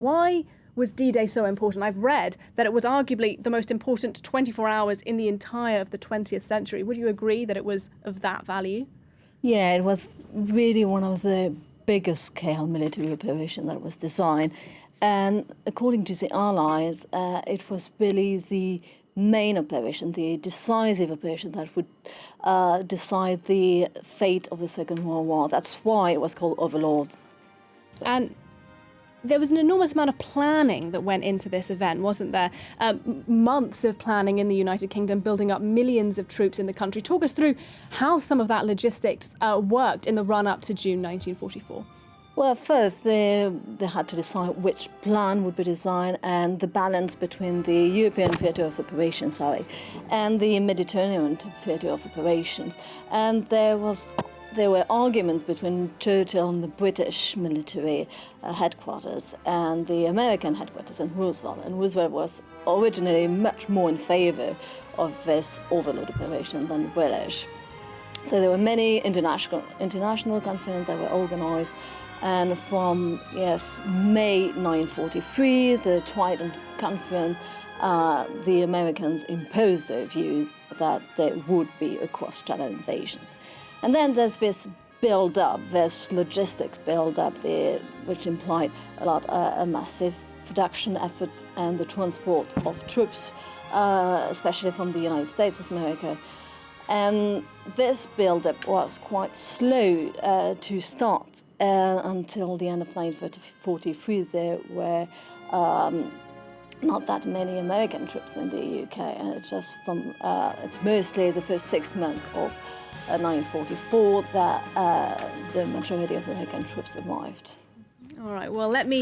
Why was D-Day so important? I've read that it was arguably the most important 24 hours in the entire of the 20th century. Would you agree that it was of that value? Yeah, it was really one of the biggest scale military operation that was designed. And according to the Allies, it was really the main operation, the decisive operation that would decide the fate of the Second World War. That's why it was called Overlord. And there was an enormous amount of planning that went into this event, wasn't there? Months of planning in the United Kingdom, building up millions of troops in the country. Talk us through how some of that logistics worked in the run-up to June 1944. Well, first they had to decide which plan would be designed and the balance between the European theatre of operations, and the Mediterranean theatre of operations. And there were arguments between Churchill and the British military headquarters and the American headquarters and Roosevelt. And Roosevelt was originally much more in favor of this overload operation than the British. So there were many international conferences that were organized. And from, May 1943, the Trident Conference, the Americans imposed their views that there would be a cross-channel invasion. And then there's this build-up, this logistics build-up, which implied a massive production effort and the transport of troops, especially from the United States of America. And this build-up was quite slow to start until the end of 1943. There were not that many American troops in the UK, and it's mostly the first 6 months of 1944 that the majority of American troops arrived. All right, well, let me